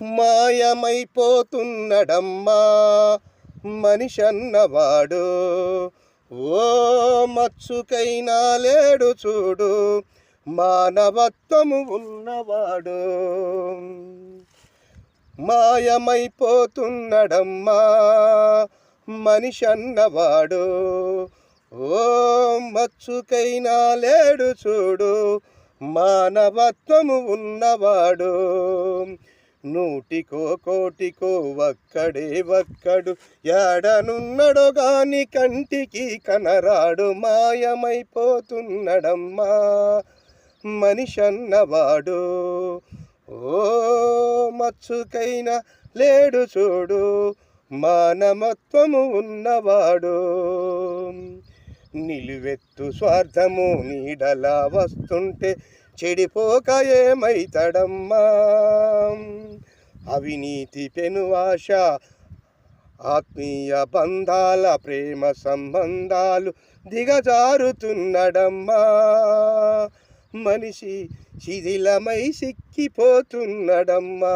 మాయమైపోతున్నడమ్మా మనిషన్నవాడు. ఓ మచ్చుకైనా లేడు చూడు మానవత్వము ఉన్నవాడు. మాయమైపోతున్నడమ్మా మనిషన్నవాడు. ఓ మచ్చుకైనా లేడు చూడు మానవత్వము ఉన్నవాడు. నూటికో కోటికో ఒక్కడు యాడనున్నడో గాని కంటికి కనరాడు. మాయమైపోతున్నడమ్మా మనిషన్నవాడు. ఓ మచ్చుకైనా లేడు చూడు మానవత్వము ఉన్నవాడు. నిలువెత్తు స్వార్థము నీడలా వస్తుంటే చెడిపోక ఏమైతడమ్మా. అవినీతి పెనువాశ ఆత్మీయ బంధాల ప్రేమ సంబంధాలు దిగజారుతున్నడమ్మా. మనిషి శిథిలమై సిక్కిపోతున్నడమ్మా.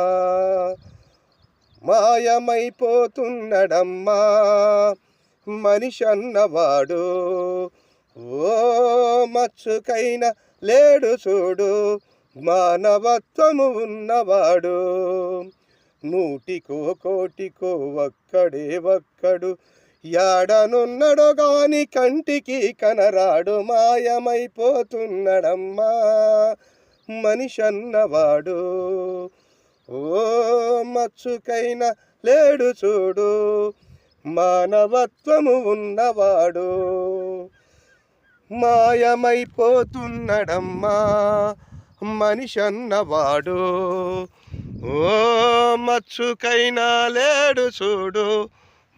మాయమైపోతున్నడమ్మా మనిషన్నవాడు. ఓ మచ్చుకైనా లేడు చూడు మానవత్వము ఉన్నవాడు. నూటికో కోటికో ఒక్కడు యాడనున్నడో గాని కంటికి కనరాడు. మాయమైపోతున్నడమ్మా మనిషన్నవాడు. ఓ మచ్చుకైనా లేడు చూడు మానవత్వము ఉన్నవాడు. మాయమైపోతున్నడమ్మా మనిషన్నవాడు. ఓ మచ్చుకైనా లేడు చూడు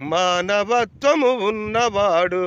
మానవత్వము ఉన్నవాడు.